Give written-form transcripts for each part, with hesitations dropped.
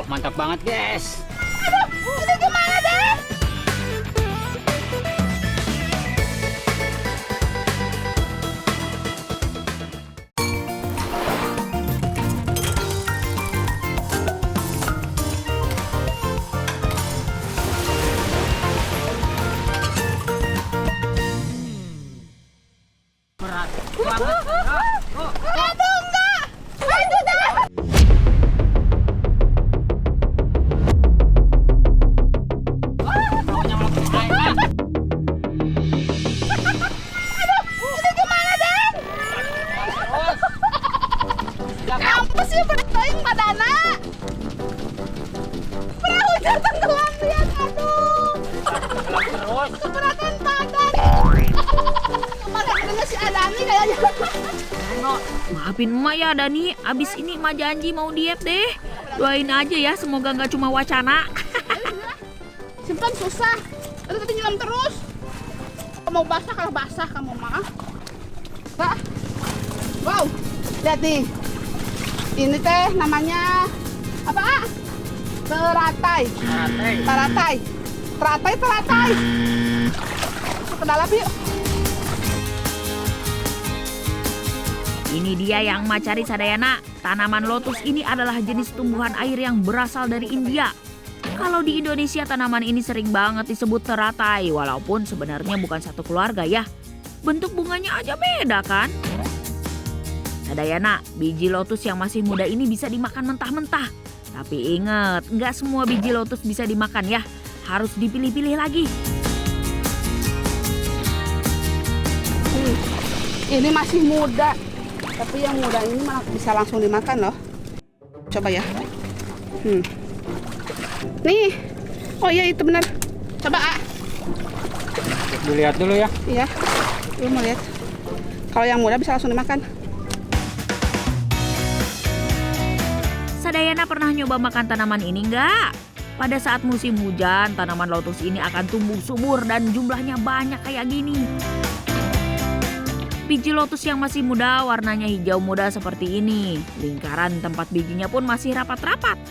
Mantap banget, guys. Aduh, ini gimana deh? Berat banget. Aduh, enggak. Aduh, dah. Pokoknya melepuh. Ay. Ini gimana deh? Apa sih berdoing padana? Perahu tenggelam lihat, aduh. Terus. Keberatan badan. Kemarin si Adani kayaknya. Maafin emak ya Dani, abis ini emak janji mau diet deh. Doain aja ya, semoga nggak cuma wacana. Simpan susah. Tadi nyelam terus. Mau basah kalau basah kamu mah. Pak. Wow. Lihat nih. Ini teh namanya apa? Teratai. Teratai. Teratai. Masuk ke dalam yuk. Ini dia yang emak cari Sadayana. Tanaman lotus ini adalah jenis tumbuhan air yang berasal dari India. Kalau di Indonesia tanaman ini sering banget disebut teratai, walaupun sebenarnya bukan satu keluarga ya. Bentuk bunganya aja beda kan? Sadayana, biji lotus yang masih muda ini bisa dimakan mentah-mentah. Tapi ingat, nggak semua biji lotus bisa dimakan ya. Harus dipilih-pilih lagi. Ini masih muda. Tapi yang muda ini malah bisa langsung dimakan loh. Coba ya. Nih. Oh iya itu benar. Coba A. Dilihat dulu ya. Iya. Lu mau lihat. Kalau yang muda bisa langsung dimakan. Sadayana pernah nyoba makan tanaman ini nggak? Pada saat musim hujan, tanaman lotus ini akan tumbuh subur dan jumlahnya banyak kayak gini. Biji lotus yang masih muda warnanya hijau muda seperti ini. Lingkaran tempat bijinya pun masih rapat-rapat.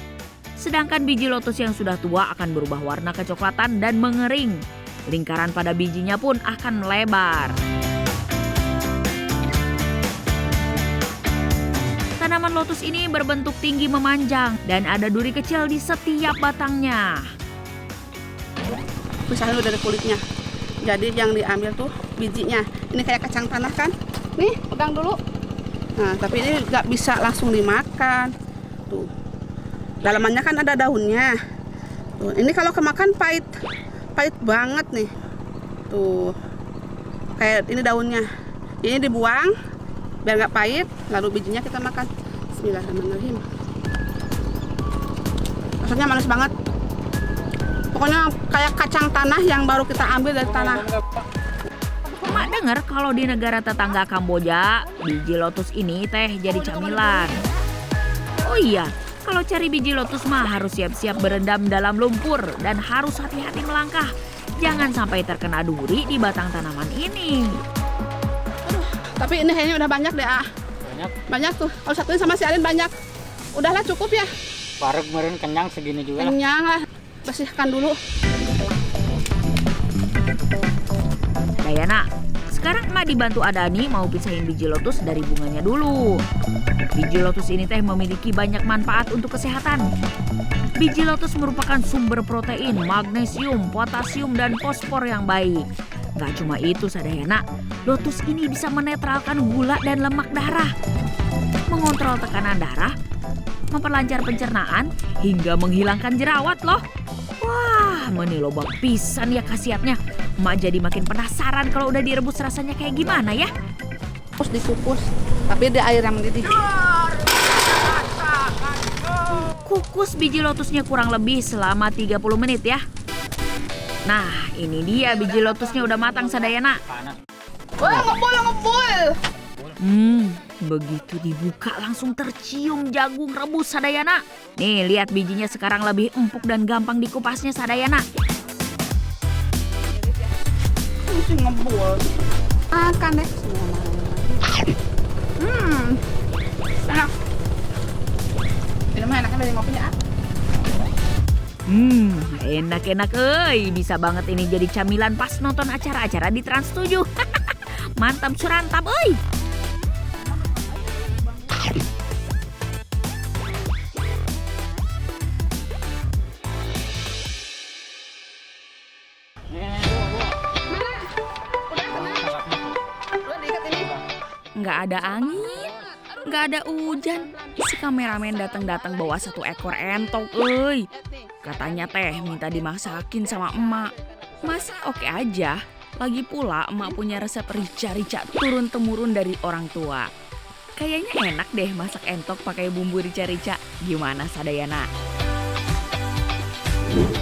Sedangkan biji lotus yang sudah tua akan berubah warna kecoklatan dan mengering. Lingkaran pada bijinya pun akan melebar. Tanaman lotus ini berbentuk tinggi memanjang dan ada duri kecil di setiap batangnya. Misalnya udah ada kulitnya. Jadi yang diambil tuh bijinya. Ini kayak kacang tanah kan? Nih, pegang dulu. Nah, tapi ini nggak bisa langsung dimakan. Tuh. Dalamannya kan ada daunnya. Tuh, ini kalau kemakan pahit. Pahit banget nih. Tuh. Kayak ini daunnya. Ini dibuang biar nggak pahit, lalu bijinya kita makan. Bismillahirrahmanirrahim. Rasanya manis banget. Pokoknya kayak kacang tanah yang baru kita ambil dari tanah. Emak dengar kalau di negara tetangga Kamboja, biji lotus ini teh jadi camilan. Oh iya, kalau cari biji lotus mah harus siap-siap berendam dalam lumpur dan harus hati-hati melangkah. Jangan sampai terkena duri di batang tanaman ini. Tapi ini kayaknya udah banyak deh, Ah. Banyak tuh. Kalau satuin sama si Alin banyak. Udahlah cukup ya. Baru kemarin kenyang segini juga lah. Kenyang lah. Bersihkan dulu. Dayana, sekarang emak dibantu Adani mau pisahin biji lotus dari bunganya dulu. Biji lotus ini teh memiliki banyak manfaat untuk kesehatan. Biji lotus merupakan sumber protein, magnesium, potasium, dan fosfor yang baik. Gak cuma itu Sadayana, lotus ini bisa menetralkan gula dan lemak darah, mengontrol tekanan darah, memperlancar pencernaan, hingga menghilangkan jerawat loh. Wah, menilobak pisan ya khasiatnya. Emak jadi makin penasaran kalau udah direbus rasanya kayak gimana ya. Terus dikukus, tapi di air yang mendidih. Kukus biji lotusnya kurang lebih selama 30 menit ya. Nah, ini dia biji lotusnya udah matang Sadayana. Wah, ngebul. Begitu dibuka langsung tercium jagung rebus Sadayana. Nih, lihat bijinya sekarang lebih empuk dan gampang dikupasnya Sadayana. Mesti ngebul. Makan deh. Enak. Ini mah enaknya dari ngopinya, Ah. Enak-enak bisa banget ini jadi camilan pas nonton acara-acara di Trans 7. Mantap surantap Nggak ada angin, nggak ada hujan. Si kameramen datang bawa 1 ekor entok, Katanya teh minta dimasakin sama emak. Masih oke aja. Lagi pula emak punya resep rica-rica turun-temurun dari orang tua. Kayaknya enak deh masak entok pakai bumbu rica-rica. Gimana Sadayana?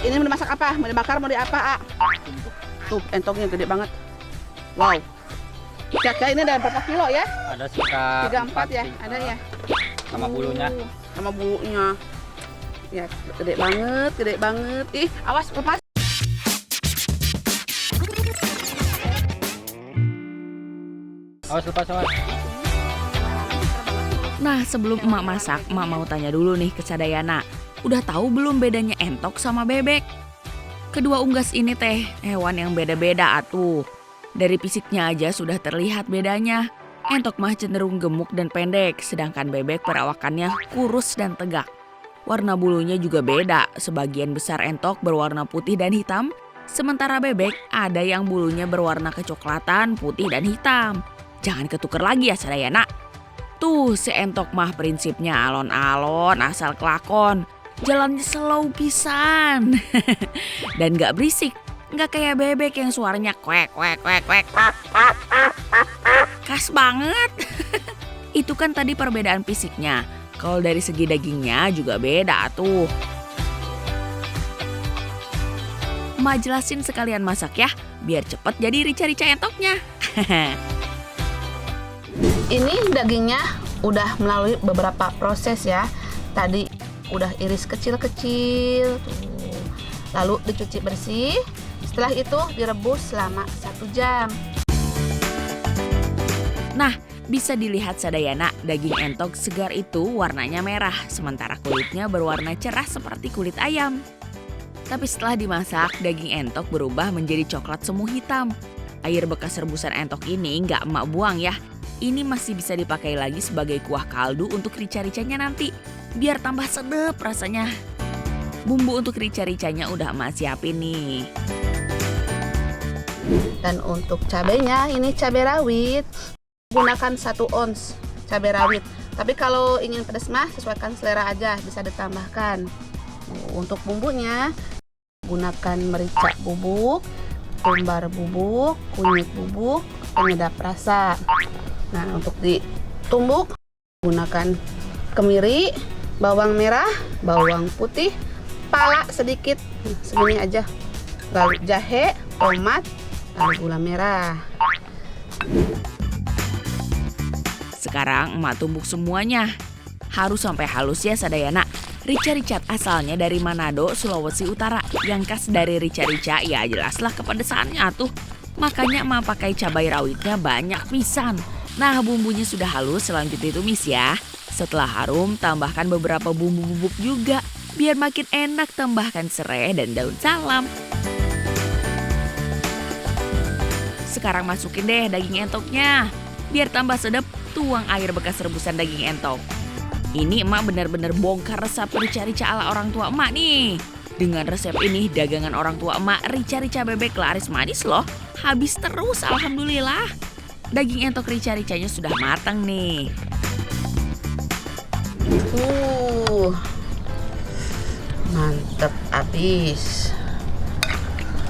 Ini mau dimasak apa? Mau dibakar, mau di apa, A? Tuh, entoknya gede banget. Wow. Kira-kira ini ada berapa kilo ya? Ada sekitar 3-4 ya? sih. Ada ya? Sama bulunya. Sama bulunya. Ya, gede banget, gede banget. Ih, awas lepas. Awas lepas. Nah, sebelum emak masak, emak mau tanya dulu nih ke Sadayana. Udah tahu belum bedanya entok sama bebek? Kedua unggas ini teh hewan yang beda-beda atuh. Dari fisiknya aja sudah terlihat bedanya. Entok mah cenderung gemuk dan pendek, sedangkan bebek perawakannya kurus dan tegak. Warna bulunya juga beda, sebagian besar entok berwarna putih dan hitam, sementara bebek ada yang bulunya berwarna kecoklatan, putih dan hitam. Jangan ketuker lagi ya Sadayana. Tuh si entok mah prinsipnya alon-alon asal kelakon. Jalannya slow pisan. Dan gak berisik. Gak kayak bebek yang suaranya kwek. Khas banget. Itu kan tadi perbedaan fisiknya. Kalau dari segi dagingnya juga beda tuh. Emak jelasin sekalian masak ya. Biar cepet jadi rica-rica entoknya. Ini dagingnya udah melalui beberapa proses ya. Tadi udah iris kecil-kecil, lalu dicuci bersih. Setelah itu direbus selama 1 jam. Nah, bisa dilihat Sadayana, daging entok segar itu warnanya merah, sementara kulitnya berwarna cerah seperti kulit ayam. Tapi setelah dimasak, daging entok berubah menjadi coklat semu hitam. Air bekas rebusan entok ini nggak emak buang ya. Ini masih bisa dipakai lagi sebagai kuah kaldu untuk rica-ricanya nanti. Biar tambah sedap rasanya. Bumbu untuk rica-ricanya udah emak siapin nih. Dan untuk cabenya, ini cabai rawit. Gunakan 1 ons cabai rawit. Tapi kalau ingin pedas mah sesuaikan selera aja, bisa ditambahkan. Untuk bumbunya, gunakan merica bubuk, tumbar bubuk, kunyit bubuk, penyedap rasa. Nah, untuk ditumbuk, gunakan kemiri, bawang merah, bawang putih, pala sedikit, segini aja. Lalu jahe, tomat, lalu gula merah. Sekarang emak tumbuk semuanya. Harus sampai halus ya Sadayana. Rica-rica asalnya dari Manado, Sulawesi Utara. Yang khas dari rica-rica ya jelaslah kepedesannya tuh. Makanya emak pakai cabai rawitnya banyak pisan. Nah, bumbunya sudah halus, selanjutnya ditumis ya. Setelah harum, tambahkan beberapa bumbu bubuk juga. Biar makin enak, tambahkan serai dan daun salam. Sekarang masukin deh daging entoknya. Biar tambah sedap, tuang air bekas rebusan daging entok. Ini emak benar-benar bongkar resep rica-rica ala orang tua emak nih. Dengan resep ini, dagangan orang tua emak rica-rica bebek laris manis loh. Habis terus, alhamdulillah. Daging entok rica-ricanya sudah matang nih. Mantep abis.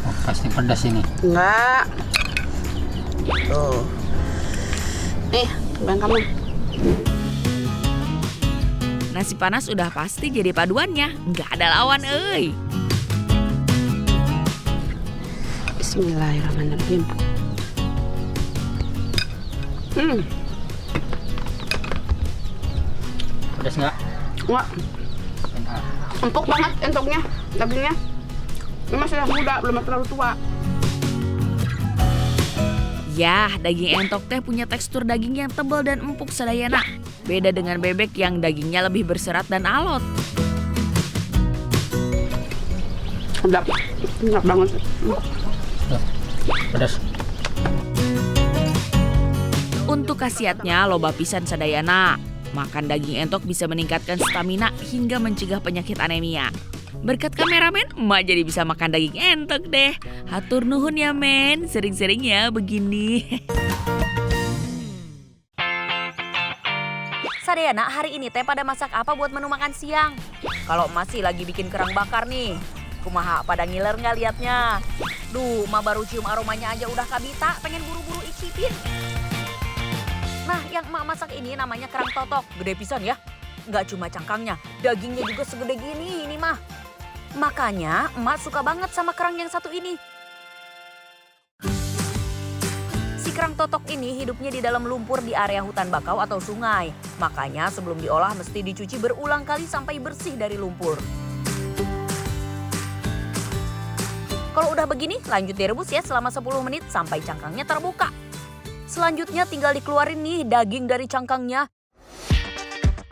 Oh, pasti pedas ini. Enggak. Tuh. Nih, cobain kamu. Nasi panas udah pasti jadi paduannya. Nggak ada lawan, Bismillahirrahmanirrahim. Pedas nggak? Enggak. Enak. Empuk banget entoknya, dagingnya. Ini masih muda, belum terlalu tua. Ya, daging entok teh punya tekstur daging yang tebal dan empuk Sadayana. Beda dengan bebek yang dagingnya lebih berserat dan alot. Sedap. Sedap banget. Tuh, pedas. Untuk khasiatnya loba pisan sadayana. Makan daging entok bisa meningkatkan stamina hingga mencegah penyakit anemia. Berkat kameramen, emak jadi bisa makan daging entok deh. Hatur nuhun ya men, sering-sering ya begini. Sadayana, hari ini teh pada masak apa buat menu makan siang? Kalau emak sih lagi bikin kerang bakar nih. Kumaha pada ngiler nggak liatnya? Duh, emak baru cium aromanya aja udah kabita, pengen buru-buru icipin. Nah, yang emak masak ini namanya kerang totok. Gede pisan ya. Nggak cuma cangkangnya, dagingnya juga segede gini ini mah. Makanya emak suka banget sama kerang yang satu ini. Si kerang totok ini hidupnya di dalam lumpur di area hutan bakau atau sungai. Makanya sebelum diolah mesti dicuci berulang kali sampai bersih dari lumpur. Kalau udah begini, lanjut direbus ya selama 10 menit sampai cangkangnya terbuka. Selanjutnya tinggal dikeluarin nih daging dari cangkangnya.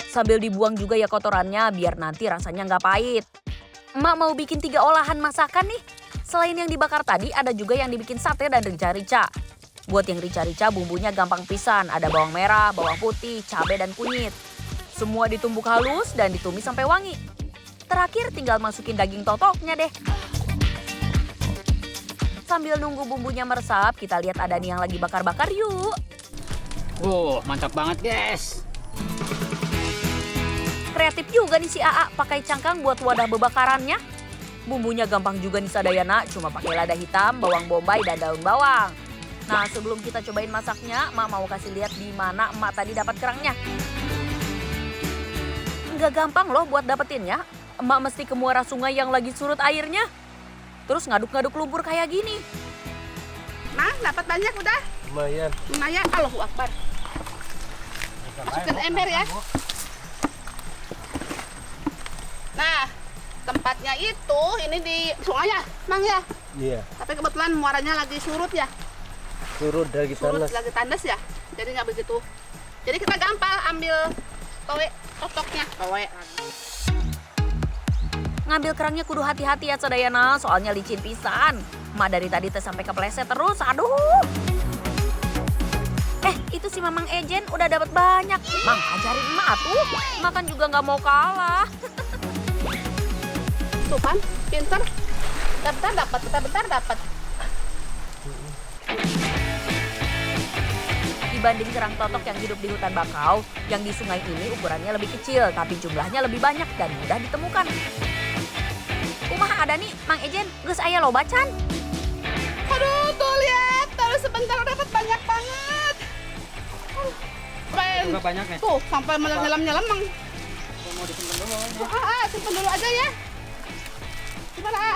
Sambil dibuang juga ya kotorannya biar nanti rasanya nggak pahit. Emak mau bikin 3 olahan masakan nih. Selain yang dibakar tadi ada juga yang dibikin sate dan rica-rica. Buat yang rica-rica bumbunya gampang pisan. Ada bawang merah, bawang putih, cabai dan kunyit. Semua ditumbuk halus dan ditumis sampai wangi. Terakhir tinggal masukin daging totoknya deh. Sambil nunggu bumbunya meresap, kita lihat ada nih yang lagi bakar-bakar yuk. Mantap banget guys. Kreatif juga nih si AA pakai cangkang buat wadah bebakarannya. Bumbunya gampang juga nih sadayana, cuma pakai lada hitam, bawang bombay dan daun bawang. Nah, sebelum kita cobain masaknya, emak mau kasih lihat di mana emak tadi dapat kerangnya. Nggak gampang loh buat dapetinnya. Emak mesti ke muara sungai yang lagi surut airnya. Terus ngaduk-ngaduk lumpur kayak gini. Nah, dapat banyak udah. Lumayan. Lumayan. Allahu Akbar. Masukin ember ya. Nah, tempatnya itu ini di sungai ya, Mang ya. Iya. Tapi kebetulan muaranya lagi surut ya. Surut dari Surut tanah. lagi tandas ya. Jadi nggak begitu. Jadi kita gampang ambil totoknya. Ngambil kerangnya kudu hati-hati ya sadayana, soalnya licin pisan. Emak dari tadi teh sampai kepleset terus, aduh. Itu si Mamang Ejen udah dapat banyak. Mang, ajarin emak tuh. Emak kan juga nggak mau kalah. Tuh kan, pinter. Bentar dapat. Dibanding kerang totok yang hidup di hutan bakau, yang di sungai ini ukurannya lebih kecil, tapi jumlahnya lebih banyak dan mudah ditemukan. Kumaha ada nih, Mang Ejen, geus aya lobacan. Aduh, tuh lihat. Baru sebentar dapat banyak banget. Juga banyak nih. Tuh, sampai menyelam-nyelam, Mang. Mau disimpan dulu. Simpen dulu aja ya. Gimana, A?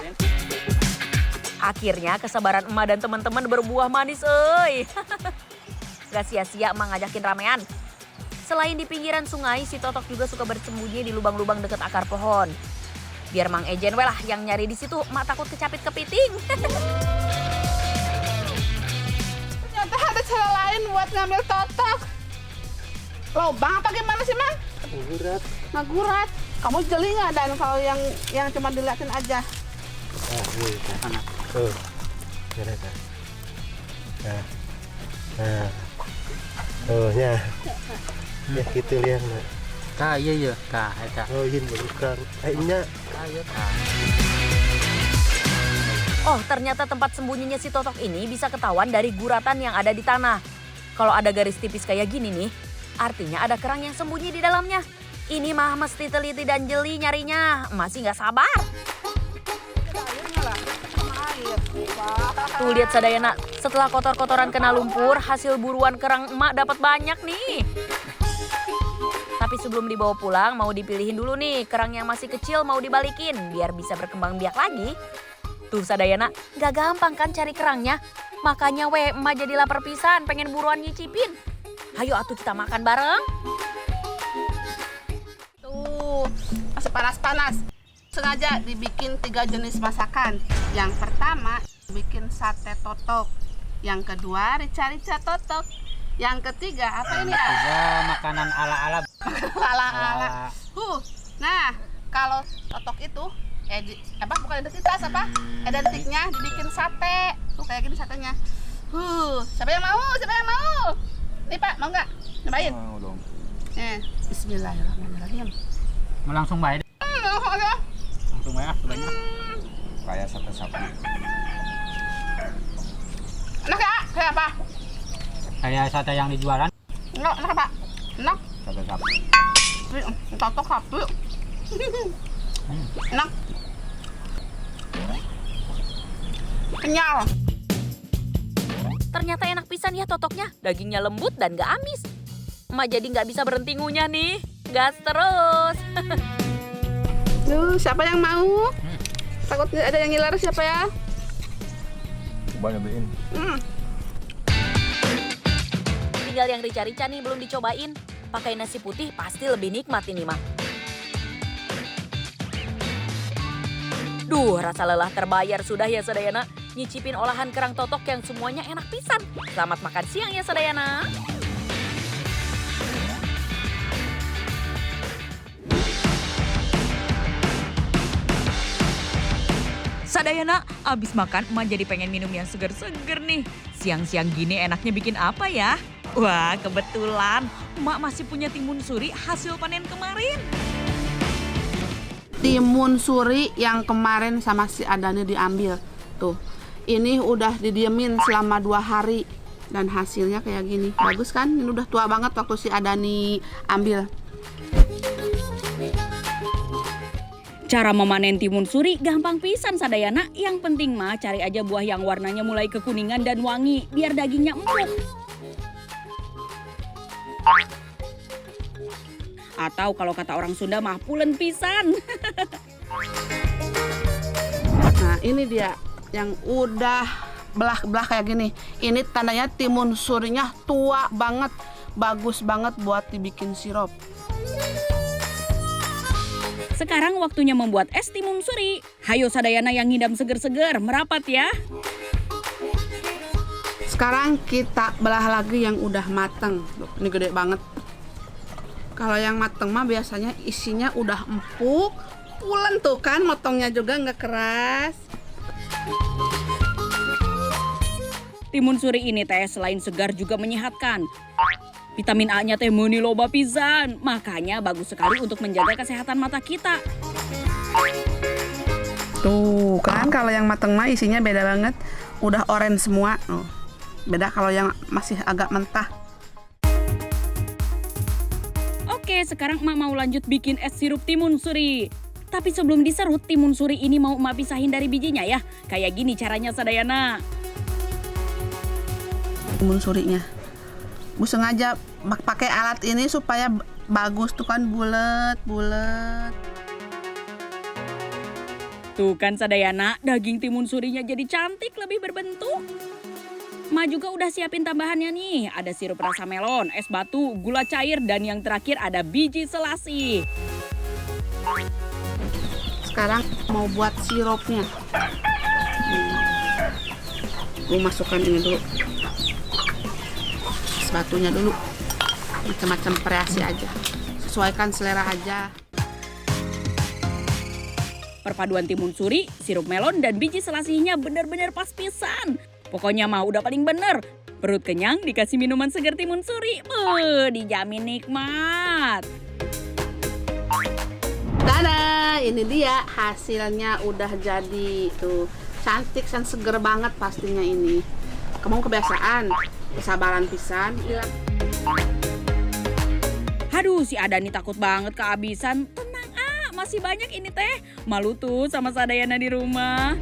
Akhirnya kesabaran emak dan teman-teman berbuah manis, euy. Gak sia-sia emak ngajakin ramean. Selain di pinggiran sungai, si totok juga suka bersembunyi di lubang-lubang dekat akar pohon. Biar Mang Ejen welah yang nyari di situ, emak takut kecapit kepiting. Ternyata ada cara lain buat ngambil totok. Lobang apa gimana sih, Mang? Nagurat. Kamu jeli nggak Dan kalau yang cuma dilihatin aja? Mana? Tuh. Ada. Nah. Oh, ya. Ya gitu lihat, Nak. Iya. Eta. Oh, ini bukan. Nya. Oh, ternyata tempat sembunyinya si totok ini bisa ketahuan dari guratan yang ada di tanah. Kalau ada garis tipis kayak gini nih, artinya ada kerang yang sembunyi di dalamnya. Ini mah mesti teliti dan jeli nyarinya. Masih nggak sabar. Tuh lihat sadayana, setelah kotor-kotoran kena lumpur, hasil buruan kerang emak dapat banyak nih. Tapi sebelum dibawa pulang, mau dipilihin dulu nih kerang yang masih kecil mau dibalikin biar bisa berkembang biak lagi. Tuh sadayana, gak gampang kan cari kerangnya. Makanya emak jadi lapar pisan, pengen buruan nyicipin. Hayo atuh kita makan bareng. Tuh, masih panas-panas. Sengaja dibikin 3 jenis masakan. Yang pertama, bikin sate totok. Yang kedua, rica-rica totok. Yang ketiga, apa ini? Makanan ala-ala. Ala-ala. Nah, kalau totok itu bukan identitas identiknya dibikin sate. Tuh kayak gini satenya. Siapa yang mau? Nih Pak, mau nggak? Nyobain? Mau dong. Bismillahirrahmanirrahim. Mau langsung baik. Langsung aja. Langsung baik banyak. Kayak sate sapi. Enak ya? Kayak apa? Kayak sate yang dijualan. Enak Pak. Enak. Sate sapi. Totok sapi. Enak. Kenyal. Ternyata enak pisan ya totoknya, dagingnya lembut dan gak amis. Emak jadi gak bisa berhenti ngunyah nih, gas terus. Siapa yang mau? Takut ada yang ngiler siapa ya? Coba nyobain. Tinggal yang rica-rica nih belum dicobain. Pakai nasi putih pasti lebih nikmat ini mah. Duh, rasa lelah terbayar sudah ya Sadayana. Nyicipin olahan kerang totok yang semuanya enak pisan. Selamat makan siang ya Sadayana. Sadayana, abis makan emak jadi pengen minum yang seger-seger nih. Siang-siang gini enaknya bikin apa ya? Wah, kebetulan emak masih punya timun suri hasil panen kemarin. Timun suri yang kemarin sama si Adani diambil. Tuh, ini udah didiemin selama 2 hari. Dan hasilnya kayak gini. Bagus kan? Ini udah tua banget waktu si Adani ambil. Cara memanen timun suri gampang pisan Sadayana. Yang penting mah cari aja buah yang warnanya mulai kekuningan dan wangi. Biar dagingnya empuk. Atau kalau kata orang Sunda mah pulen pisan. Nah, ini dia yang udah belah-belah kayak gini. Ini tandanya timun surinya tua banget. Bagus banget buat dibikin sirup. Sekarang waktunya membuat es timun suri. Hayo Sadayana yang ngidam seger-seger, merapat ya. Sekarang kita belah lagi yang udah mateng. Loh, ini gede banget. Kalau yang mateng mah biasanya isinya udah empuk. Pulen tuh kan, motongnya juga nggak keras. Timun suri ini teh selain segar juga menyehatkan. Vitamin A-nya teh meuni loba pisan. Makanya bagus sekali untuk menjaga kesehatan mata kita. Tuh kan, kalau yang mateng mah isinya beda banget. Udah orange semua. Oh, beda kalau yang masih agak mentah. Oke, sekarang emak mau lanjut bikin es sirup timun suri. Tapi sebelum diserut, timun suri ini mau emak pisahin dari bijinya ya. Kayak gini caranya Sadayana. Timun surinya. Bu sengaja pakai alat ini supaya bagus tuh kan, bulet-bulet. Tuh kan Sadayana, daging timun surinya jadi cantik, lebih berbentuk. Ma juga udah siapin tambahannya nih. Ada sirup rasa melon, es batu, gula cair, dan yang terakhir ada biji selasi. Sekarang mau buat sirupnya. Gue masukkan ini dulu. Es batunya dulu. Macam-macam variasi aja. Sesuaikan selera aja. Perpaduan timun suri, sirup melon, dan biji selasinya bener-bener pas pisan. Pokoknya mah udah paling bener. Perut kenyang dikasih minuman segar timun suri. Dijamin nikmat. Tada, ini dia hasilnya udah jadi. Tuh, cantik dan seger banget pastinya ini. Kamu kebiasaan, kesabaran pisan. Aduh, si Adani takut banget kehabisan. Tenang masih banyak ini teh. Malu tuh sama Sadayana di rumah.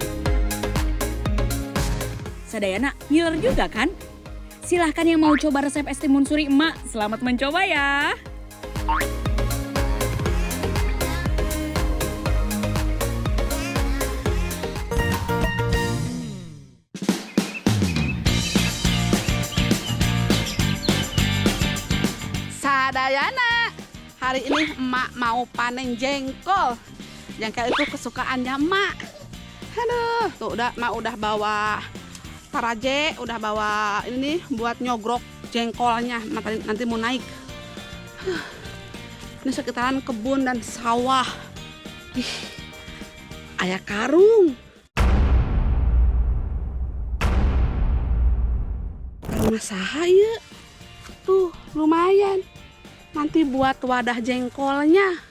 Sadayana, ngiler juga kan? Silahkan yang mau coba resep es timun suri emak. Selamat mencoba ya. Sadayana, hari ini emak mau panen jengkol. Jengkol itu kesukaannya emak. Aduh, tuh emak udah bawa taraje, udah bawa ini buat nyogrok jengkolnya. Nanti mau naik. Ini sekitaran kebun dan sawah. Aya karung. Karena saha ieu? Tuh, lumayan. Nanti buat wadah jengkolnya.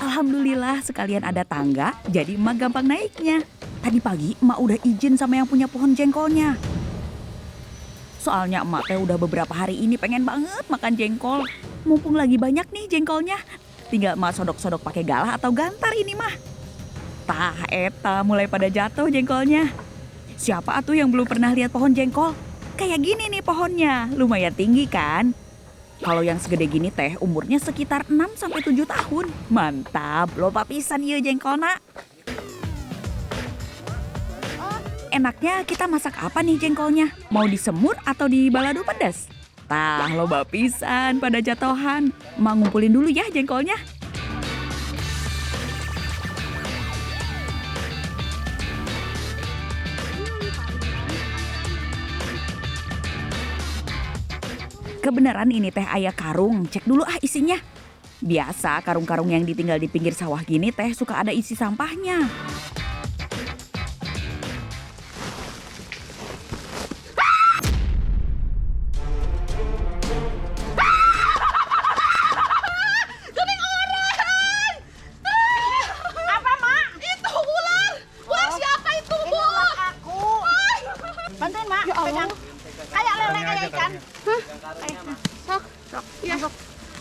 Alhamdulillah sekalian ada tangga, jadi emak gampang naiknya. Tadi pagi emak udah izin sama yang punya pohon jengkolnya. Soalnya emak teh udah beberapa hari ini pengen banget makan jengkol. Mumpung lagi banyak nih jengkolnya. Tinggal emak sodok-sodok pakai galah atau gantar ini mah. Tah eta mulai pada jatuh jengkolnya. Siapa atuh yang belum pernah lihat pohon jengkol? Kayak gini nih pohonnya, lumayan tinggi kan? Kalau yang segede gini teh umurnya sekitar 6-7 tahun. Mantap, loba pisan ieu jengkolna. Enaknya kita masak apa nih jengkolnya? Mau disemur atau di balado pedas? Tah, loba pisan pada jatohan. Emak ngumpulin dulu ya jengkolnya. Kebenaran ini teh aya karung, cek dulu isinya. Biasa karung-karung yang ditinggal di pinggir sawah gini teh suka ada isi sampahnya.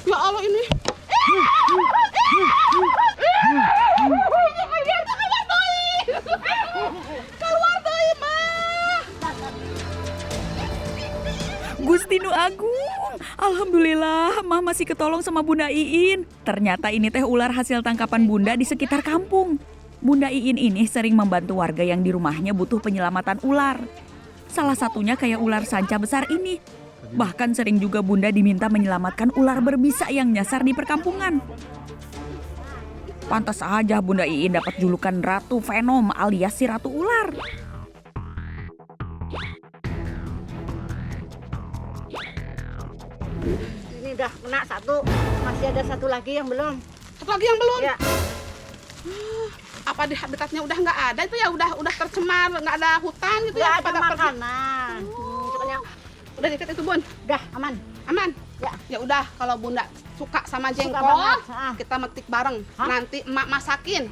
Ya Allah ini. Keluar deui mah. Gusti Nu Agung, alhamdulillah mah masih ketolong sama Bunda Iin. Ternyata ini teh ular hasil tangkapan Bunda di sekitar kampung. Bunda Iin ini sering membantu warga yang di rumahnya butuh penyelamatan ular. Salah satunya kayak ular sanca besar ini. Bahkan sering juga Bunda diminta menyelamatkan ular berbisa yang nyasar di perkampungan. Pantas aja Bunda Iin dapat julukan Ratu Venom alias si Ratu Ular. Ini udah kena satu, masih ada satu lagi yang belum. Satu lagi yang belum? Ya. Apa di habitatnya udah nggak ada itu ya, udah tercemar, nggak ada hutan gitu Ya, ya? ada Pada pergi. makanan. Coba Udah deket itu Bun? udah aman. Aman? Ya. Ya udah, kalau Bunda suka sama jengkol, banget, kita metik bareng. Hah? Nanti emak masakin.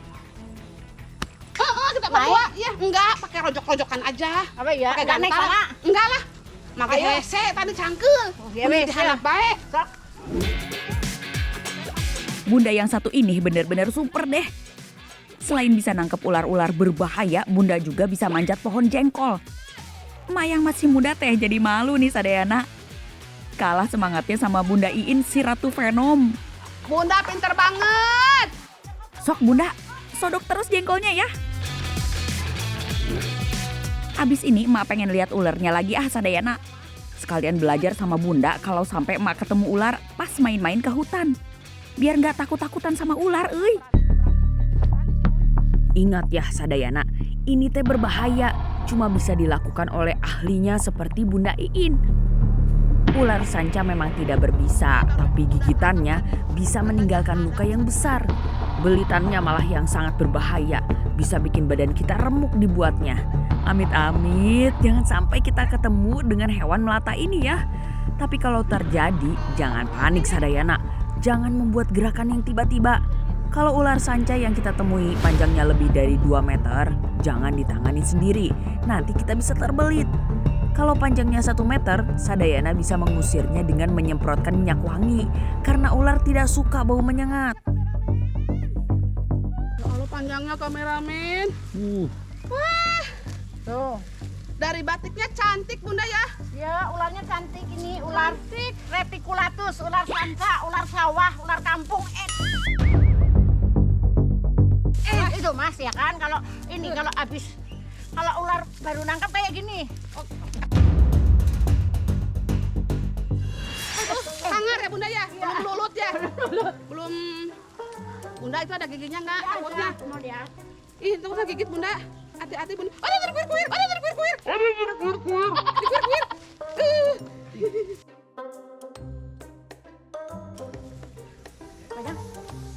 Kita Baik. berdua, ya enggak pakai rojok-rojokan aja. Apa ya? Pakai Enggak naik gantal. sana. Enggak lah. Make Ayo. hese tadi cangkeul. ya wes, Dihanap baik. Sok. Bunda yang satu ini benar-benar super deh. Selain bisa nangkep ular-ular berbahaya, Bunda juga bisa manjat pohon jengkol. Emak yang masih muda teh jadi malu nih sadayana. Kalah semangatnya sama Bunda Iin si Ratu Venom. Bunda pinter banget. Sok Bunda, sodok terus jengkolnya ya. Abis ini emak pengen lihat ularnya lagi sadayana. Sekalian belajar sama Bunda kalau sampai emak ketemu ular pas main-main ke hutan. Biar nggak takut-takutan sama ular, euy. Ingat ya sadayana, ini teh berbahaya. Cuma bisa dilakukan oleh ahlinya seperti Bunda Iin. Ular sanca memang tidak berbisa, tapi gigitannya bisa meninggalkan luka yang besar. Belitannya malah yang sangat berbahaya, bisa bikin badan kita remuk dibuatnya. Amit-amit, jangan sampai kita ketemu dengan hewan melata ini ya. Tapi kalau terjadi, jangan panik sadayana. Jangan membuat gerakan yang tiba-tiba. Kalau ular sanca yang kita temui panjangnya lebih dari 2 meter, jangan ditangani sendiri. Nanti kita bisa terbelit. Kalau panjangnya 1 meter, sadayana bisa mengusirnya dengan menyemprotkan minyak wangi. Karena ular tidak suka bau menyengat. Ya Allah panjangnya kameramen. Tuh. Dari batiknya cantik Bunda ya. Ya, ularnya cantik ini, ular reticulatus, ular sanca, ular sawah, ular kampung. Itu Mas ya kan, kalau ini kalau ular baru nangkap kayak gini. Sangar ya Bunda ya, belum lulut ya. Belum. Bunda itu ada giginya nggak? Takutnya. Mau dia. Ih, itu usah gigit Bunda. Hati-hati Bunda. Ada terkuir-kuir, ada terkuir-kuir. Dikuir-kuir. Pegang.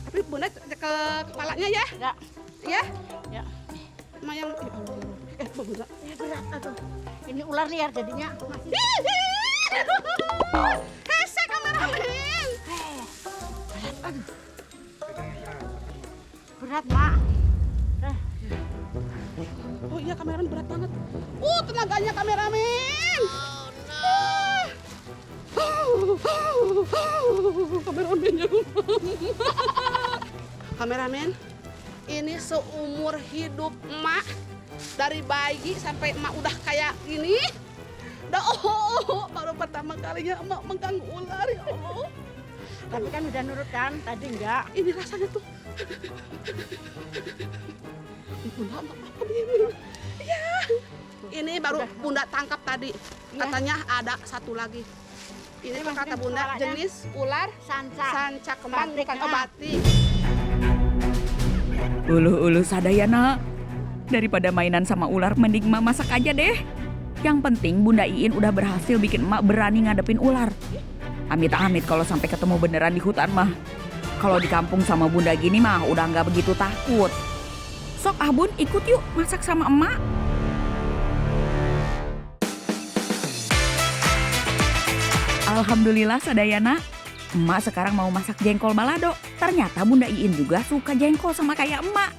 Apa Tapi Bunda ke kepalanya ya. Ya. Ya. Ya. Ma yang Bunda. Ini berat aduh. Ini ular liar jadinya. Masih. Hese kameramen. Berat, Mak. Oh iya kameramen berat banget. Tenaganya kameramen. Kameramennya. Kameramen, ini seumur hidup emak dari bayi sampai emak udah kayak gini. Baru pertama kalinya emak megang ular ya Allah. Tapi kan udah nurut kan, tadi enggak. Ini rasanya tuh. Bunda apa ini? Ya. Ini baru Bunda tangkap tadi. Katanya ada satu lagi. Ini Ini kata mungkin Bunda suaranya jenis ular Sanca kembang Batik, bukan ah. batik. Uluh Sadayana. Daripada mainan sama ular, mending emak masak aja deh. Yang penting Bunda Iin udah berhasil bikin emak berani ngadepin ular. Amit-amit kalau sampai ketemu beneran di hutan mah. Kalau di kampung sama Bunda gini mah udah nggak begitu takut. Sok Bun, ikut yuk masak sama emak. Alhamdulillah Sadayana, emak sekarang mau masak jengkol balado. Ternyata Bunda Iin juga suka jengkol sama kayak emak.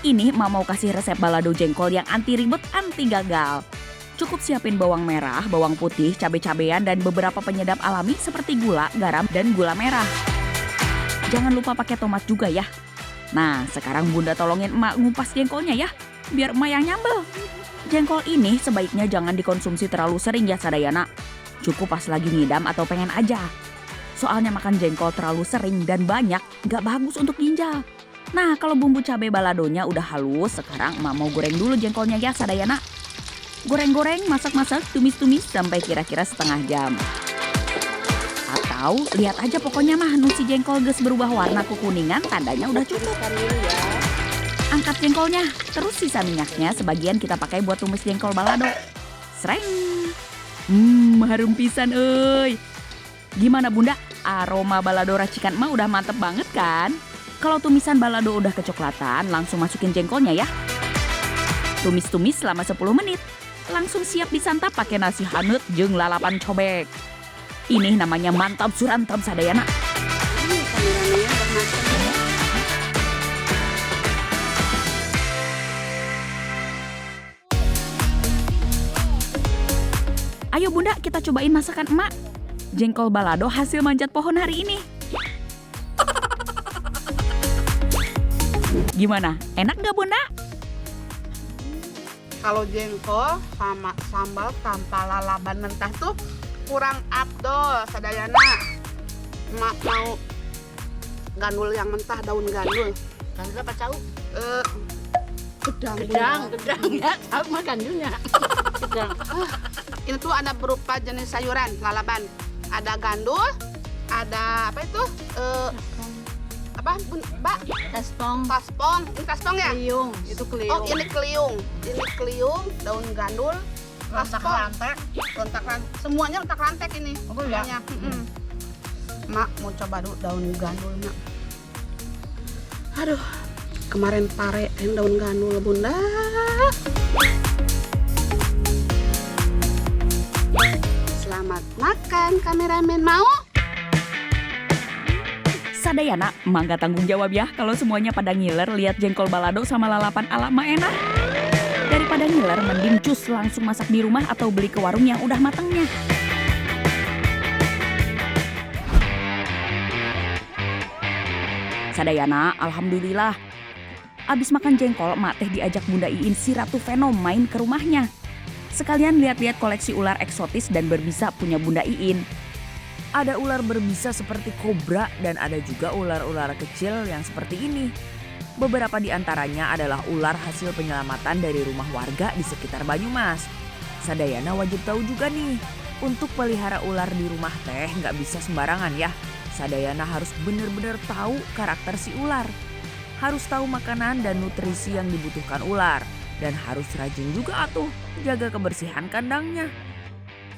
Ini emak mau kasih resep balado jengkol yang anti ribet, anti gagal. Cukup siapin bawang merah, bawang putih, cabai-cabean, dan beberapa penyedap alami seperti gula, garam, dan gula merah. Jangan lupa pakai tomat juga ya. Nah, sekarang Bunda tolongin emak ngupas jengkolnya ya, biar emak yang nyambel. Jengkol ini sebaiknya jangan dikonsumsi terlalu sering ya Sadayana. Cukup pas lagi ngidam atau pengen aja. Soalnya makan jengkol terlalu sering dan banyak nggak bagus untuk ginjal. Nah, kalau bumbu cabai baladonya udah halus, sekarang emak mau goreng dulu jengkolnya ya Sadayana. Goreng-goreng, masak-masak, tumis-tumis sampai kira-kira setengah jam. Atau lihat aja pokoknya mah nusi jengkol geus berubah warna kekuningan, tandanya udah cukup. Angkat jengkolnya, terus sisa minyaknya sebagian kita pakai buat tumis jengkol balado. Sreng. Harum pisan euy. Gimana Bunda? Aroma balado racikan emak udah mantep banget kan? Kalau tumisan balado udah kecoklatan, langsung masukin jengkolnya ya. Tumis-tumis selama 10 menit. Langsung siap disantap pakai nasi hanut jeung lalapan cobek. Ini namanya mantap surantap Sadayana. Ayo Bunda, kita cobain masakan emak. Jengkol balado hasil manjat pohon hari ini. Gimana? Enak gak Bunda? Kalau jengkol sama sambal tanpa lalaban mentah tuh kurang afdol Sadayana. Emak mau gandul yang mentah, daun gandul. Gandul apa cau? Gedang. Gedang ya, sama gandulnya. Gedang. Ini tuh ada berupa jenis sayuran lalaban. Ada gandul, ada apa itu? Apa Mbak? Kaspong. Kaspong. Ini kaspong ya? Keliung. Itu keliung. Oh, ini keliung. Ini keliung, daun gandul, Lontak lantek. lontak rantek. Semuanya lontak rantek ini. Oh, ya? Semuanya. Mak mau coba dulu daun gandul, Mak. Aduh, kemarin parein daun gandul Bunda. Selamat makan kameramen, mau? Sadayana, emak gak tanggung jawab ya kalau semuanya pada ngiler lihat jengkol balado sama lalapan ala emak enak. Daripada ngiler, mending cus langsung masak di rumah atau beli ke warung yang udah matangnya. Sadayana, alhamdulillah. Abis makan jengkol, emak teh diajak Bunda Iin si Ratu Venom main ke rumahnya. Sekalian lihat-lihat koleksi ular eksotis dan berbisa punya Bunda Iin. Ada ular berbisa seperti kobra dan ada juga ular-ular kecil yang seperti ini. Beberapa di antaranya adalah ular hasil penyelamatan dari rumah warga di sekitar Banyumas. Sadayana wajib tahu juga nih, untuk pelihara ular di rumah teh nggak bisa sembarangan ya. Sadayana harus benar-benar tahu karakter si ular. Harus tahu makanan dan nutrisi yang dibutuhkan ular. Dan harus rajin juga atuh jaga kebersihan kandangnya.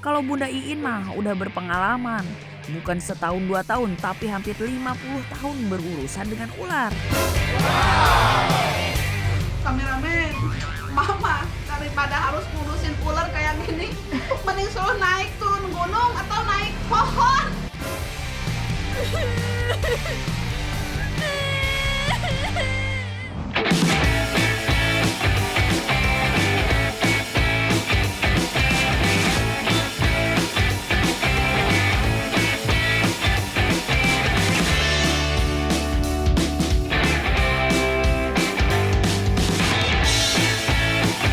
Kalau Bunda Iin mah udah berpengalaman. Bukan setahun 2 tahun, tapi hampir 50 tahun berurusan dengan ular. Kameramen, mama daripada harus ngurusin ular kayak gini, mending suruh naik turun gunung atau naik pohon.